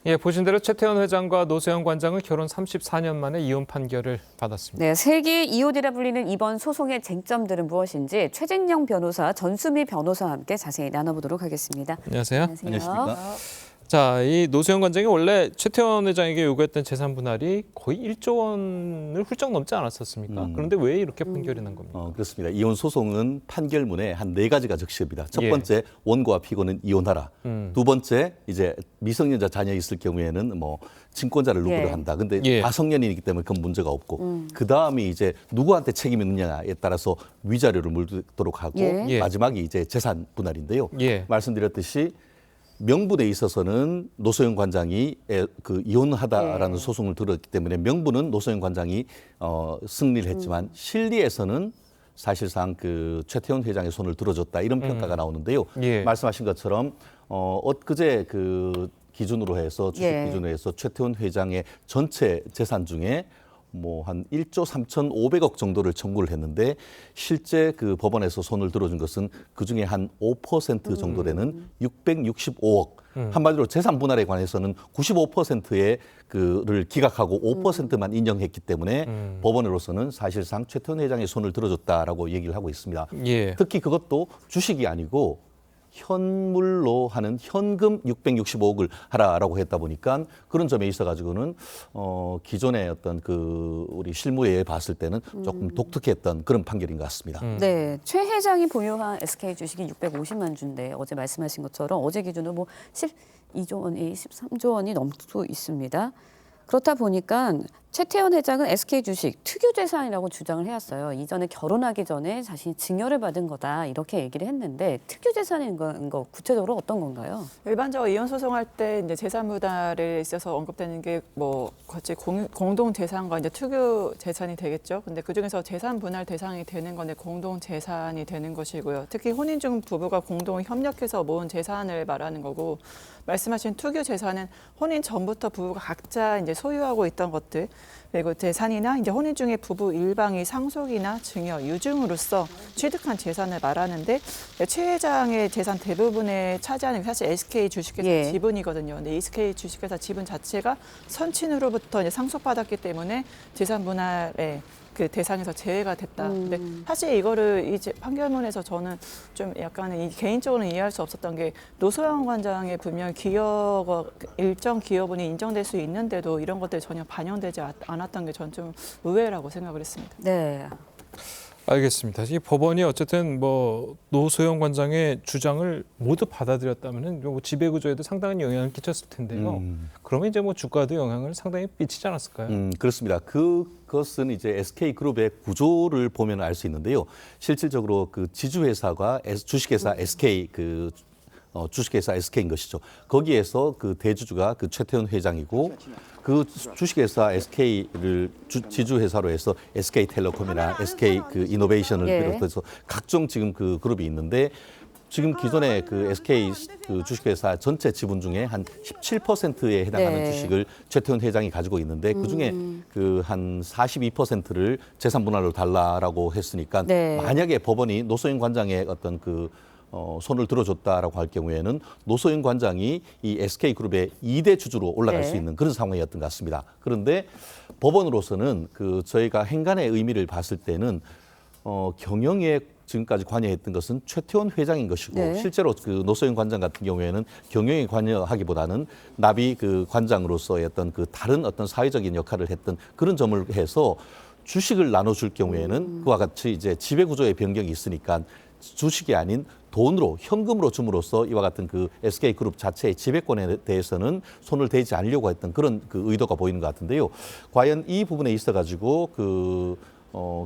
예, 보신 대로 최태원 회장과 노소영 관장은 결혼 34년 만에 이혼 판결을 받았습니다. 네, 세계 이혼이라 불리는 이번 소송의 쟁점들은 무엇인지 최진영 변호사, 전수미 변호사와 함께 자세히 나눠보도록 하겠습니다. 안녕하세요. 안녕하십니까? 자, 이 노소영 관장이 원래 최태원 회장에게 요구했던 재산 분할이 거의 1조 원을 훌쩍 넘지 않았었습니까? 그런데 왜 이렇게 판결이 난 겁니까? 그렇습니다. 이혼 소송은 판결문에 한 4가지가 적시됩니다. 첫 예. 번째, 원고와 피고는 이혼하라. 두 번째, 이제 미성년자 자녀 있을 경우에는 뭐 친권자를 누구로 예. 한다. 근데 예. 다 성년이기 때문에 그건 문제가 없고 그 다음이 이제 누구한테 책임이 있느냐에 따라서 위자료를 물도록 하고 예. 예. 마지막이 이제 재산 분할인데요. 예. 말씀드렸듯이 명분에 있어서는 노소영 관장이 그 이혼하다라는 예. 소송을 들었기 때문에 명분은 노소영 관장이 승리를 했지만 실리에서는 사실상 그 최태원 회장의 손을 들어줬다 이런 평가가 나오는데요. 예. 말씀하신 것처럼 엊그제 그 기준으로 해서 주식 예. 기준으로 해서 최태원 회장의 전체 재산 중에 뭐 한 1조 3,500억 정도를 청구를 했는데 실제 그 법원에서 손을 들어준 것은 그중에 한 5% 정도 되는 665억. 한마디로 재산 분할에 관해서는 95%의 그를 기각하고 5%만 인정했기 때문에 법원으로서는 사실상 최태원 회장의 손을 들어줬다라고 얘기를 하고 있습니다. 예. 특히 그것도 주식이 아니고 현물로 하는 현금 665억을 하라라고 했다 보니까 그런 점에 있어 가지고는 기존의 어떤 그 우리 실무에 봤을 때는 조금 독특했던 그런 판결인 것 같습니다. 네, 최 회장이 보유한 SK 주식이 650만 주인데 어제 말씀하신 것처럼 어제 기준으로 뭐 12조 원이 13조 원이 넘고 있습니다. 그렇다 보니까 최태원 회장은 SK 주식 특유 재산이라고 주장을 해왔어요. 이전에 결혼하기 전에 자신이 증여를 받은 거다 이렇게 얘기를 했는데 특유 재산인 거 구체적으로 어떤 건가요? 일반적으로 이혼 소송할 때 이제 재산 분할에 있어서 언급되는 게 뭐 같이 공동 재산과 이제 특유 재산이 되겠죠. 근데 그 중에서 재산 분할 대상이 되는 건데 공동 재산이 되는 것이고요. 특히 혼인 중 부부가 공동 협력해서 모은 재산을 말하는 거고 말씀하신 특유 재산은 혼인 전부터 부부가 각자 이제 소유하고 있던 것들 그리고 재산이나 이제 혼인 중에 부부 일방이 상속이나 증여, 유증으로서 취득한 재산을 말하는데 최 회장의 재산 대부분에 차지하는 게 사실 SK 주식회사 예. 지분이거든요. 근데 SK 주식회사 지분 자체가 선친으로부터 이제 상속받았기 때문에 재산 분할에 그 대상에서 제외가 됐다. 근데 사실 이거를 이제 판결문에서 저는 좀 약간 개인적으로는 이해할 수 없었던 게 노소영 관장의 분명 기여가 일정 기여분이 인정될 수 있는데도 이런 것들이 전혀 반영되지 않았던 게 전 좀 의외라고 생각을 했습니다. 네, 알겠습니다. 이 법원이 어쨌든 뭐 노소영 관장의 주장을 모두 받아들였다면은 뭐 지배 구조에도 상당한 영향을 끼쳤을 텐데요. 그러면 이제 뭐 주가도 영향을 상당히 끼치지 않았을까요? 그렇습니다. 그것은 이제 SK그룹의 구조를 보면 알 수 있는데요. 실질적으로 그 지주회사가 주식회사 SK 주식회사 SK인 것이죠. 거기에서 그 대주주가 그 최태원 회장이고 그 주식회사 SK를 지주회사로 해서 SK텔레콤이나 SK 그 이노베이션을 예. 비롯해서 각종 지금 그 그룹이 있는데 지금 기존의 그 SK 그 주식회사 전체 지분 중에 한 17%에 해당하는 네. 주식을 최태원 회장이 가지고 있는데 그 중에 그 한 42%를 재산 분할로 달라라고 했으니까 네. 만약에 법원이 노소영 관장의 어떤 그 손을 들어줬다라고 할 경우에는 노소영 관장이 이 SK그룹의 2대 주주로 올라갈 네. 수 있는 그런 상황이었던 것 같습니다. 그런데 법원으로서는 그 저희가 행간의 의미를 봤을 때는 경영에 지금까지 관여했던 것은 최태원 회장인 것이고 네. 실제로 그 노소영 관장 같은 경우에는 경영에 관여하기보다는 나비 그 관장으로서의 어떤 그 다른 어떤 사회적인 역할을 했던 그런 점을 해서 주식을 나눠줄 경우에는 그와 같이 이제 지배 구조의 변경이 있으니까 주식이 아닌 돈으로 현금으로 줌으로써 이와 같은 그 SK그룹 자체의 지배권에 대해서는 손을 대지 않으려고 했던 그런 그 의도가 보이는 것 같은데요. 과연 이 부분에 있어가지고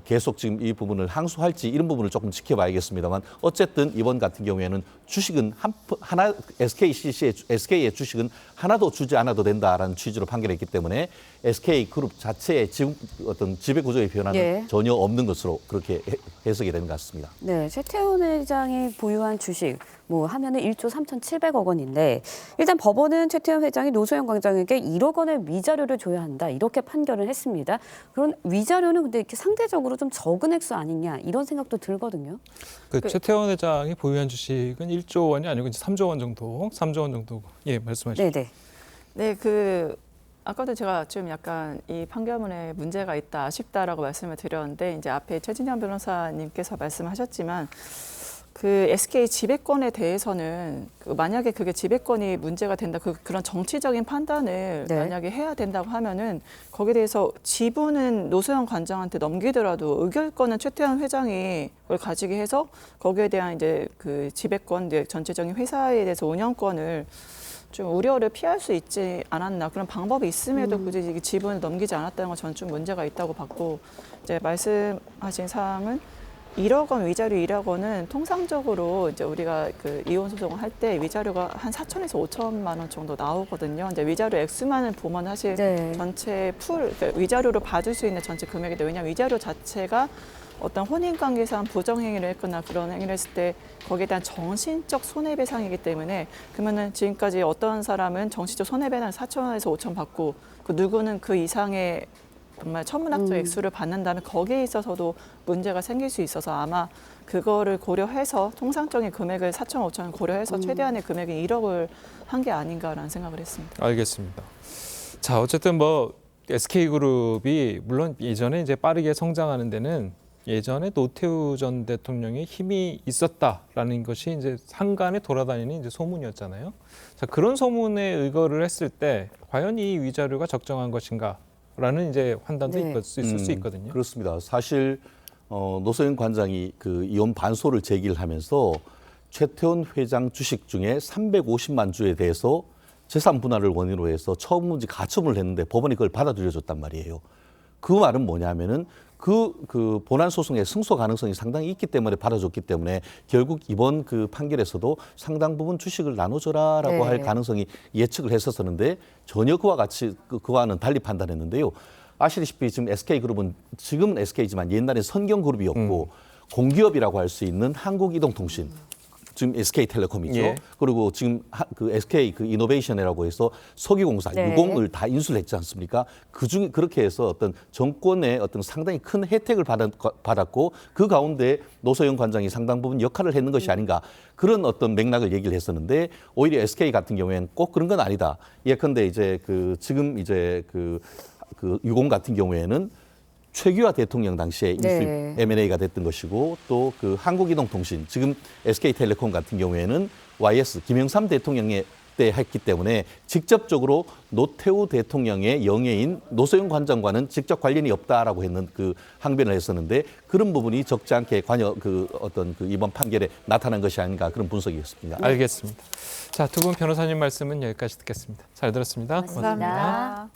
계속 지금 이 부분을 항소할지 이런 부분을 조금 지켜봐야겠습니다만 어쨌든 이번 같은 경우에는 주식은 하나 SK의 주식은 하나도 주지 않아도 된다라는 취지로 판결했기 때문에 SK그룹 자체의 어떤 지배 구조의 변화는 예. 전혀 없는 것으로 그렇게 해석이 되는 것 같습니다. 네, 최태원 회장이 보유한 주식 뭐 하면은 1조 3,700억 원인데 일단 법원은 최태원 회장이 노소영 관장에게 1억 원의 위자료를 줘야 한다 이렇게 판결을 했습니다. 그런 위자료는 근데 이렇게 상대적으로 좀 적은 액수 아니냐 이런 생각도 들거든요. 그 최태원 회장이 보유한 주식은 1조 원이 아니고 이제 3조 원 정도, 3조 원 정도. 예, 말씀하시죠. 네네. 네, 아까도 제가 좀 약간 이 판결문에 문제가 있다, 아쉽다라고 말씀을 드렸는데 이제 앞에 최진영 변호사님께서 말씀하셨지만 그 SK 지배권에 대해서는 만약에 그게 지배권이 문제가 된다, 그런 정치적인 판단을 네. 만약에 해야 된다고 하면은 거기에 대해서 지분은 노소영 관장한테 넘기더라도 의결권은 최태원 회장이 그걸 가지게 해서 거기에 대한 이제 그 지배권, 이제 전체적인 회사에 대해서 운영권을 좀 우려를 피할 수 있지 않았나, 그런 방법이 있음에도 굳이 이게 지분을 넘기지 않았다는 건 저는 좀 문제가 있다고 봤고, 이제 말씀하신 사항은 1억 원 위자료 1억 원은 통상적으로 이제 우리가 그 이혼 소송을 할 때 위자료가 한 4천에서 5천만 원 정도 나오거든요. 이제 위자료 액수만을 보면 사실 네. 전체 그러니까 위자료로 받을 수 있는 전체 금액인데, 왜냐하면 위자료 자체가 어떤 혼인관계상 부정행위를 했거나 그런 행위를 했을 때 거기에 대한 정신적 손해배상이기 때문에, 그러면은 지금까지 어떤 사람은 정신적 손해배상 4천원에서 5천 받고 그 누구는 그 이상의 정말 천문학적 액수를 받는다면 거기에 있어서도 문제가 생길 수 있어서 아마 그거를 고려해서 통상적인 금액을 4천, 5천을 고려해서 최대한의 금액인 1억을 한 게 아닌가라는 생각을 했습니다. 알겠습니다. 자, 어쨌든 뭐 SK그룹이 물론 예전에 이제 빠르게 성장하는 데는 예전에 노태우 전 대통령의 힘이 있었다라는 것이 이제 상간에 돌아다니는 이제 소문이었잖아요. 자, 그런 소문에 의거를 했을 때 과연 이 위자료가 적정한 것인가라는 이제 판단도 네. 있을 수 있거든요. 그렇습니다. 사실 노소영 관장이 그 이혼 반소를 제기를 하면서 최태원 회장 주식 중에 350만 주에 대해서 재산 분할을 원인으로 해서 처분지 가처분을 했는데 법원이 그걸 받아들여줬단 말이에요. 그 말은 뭐냐면은 그 본안 소송의 승소 가능성이 상당히 있기 때문에 받아줬기 때문에 결국 이번 그 판결에서도 상당 부분 주식을 나눠줘라라고 네. 할 가능성이 예측을 했었었는데 전혀 그와 같이 그와는 달리 판단했는데요. 아시다시피 지금 SK그룹은 지금은 SK지만 옛날에 선경그룹이었고 공기업이라고 할 수 있는 한국이동통신, 지금 SK텔레콤이죠. 예. 그리고 지금 그 SK 그 이노베이션이라고 해서 석유공사 네. 유공을 다 인수를 했지 않습니까? 그중에 그렇게 해서 어떤 정권의 어떤 상당히 큰 혜택을 받았고 그 가운데 노소영 관장이 상당 부분 역할을 했는 것이 아닌가, 그런 어떤 맥락을 얘기를 했었는데 오히려 SK 같은 경우에는 꼭 그런 건 아니다. 예컨대 이제 지금 이제 그 유공 같은 경우에는 최규하 대통령 당시에 인수 네. M&A가 됐던 것이고, 또 그 한국이동통신 지금 SK텔레콤 같은 경우에는 YS 김영삼 대통령의 때 했기 때문에 직접적으로 노태우 대통령의 영예인 노소영 관장과는 직접 관련이 없다라고 했는 그 항변을 했었는데, 그런 부분이 적지 않게 어떤 이번 판결에 나타난 것이 아닌가, 그런 분석이었습니다. 알겠습니다. 자, 두 분 변호사님 말씀은 여기까지 듣겠습니다. 잘 들었습니다. 고맙습니다.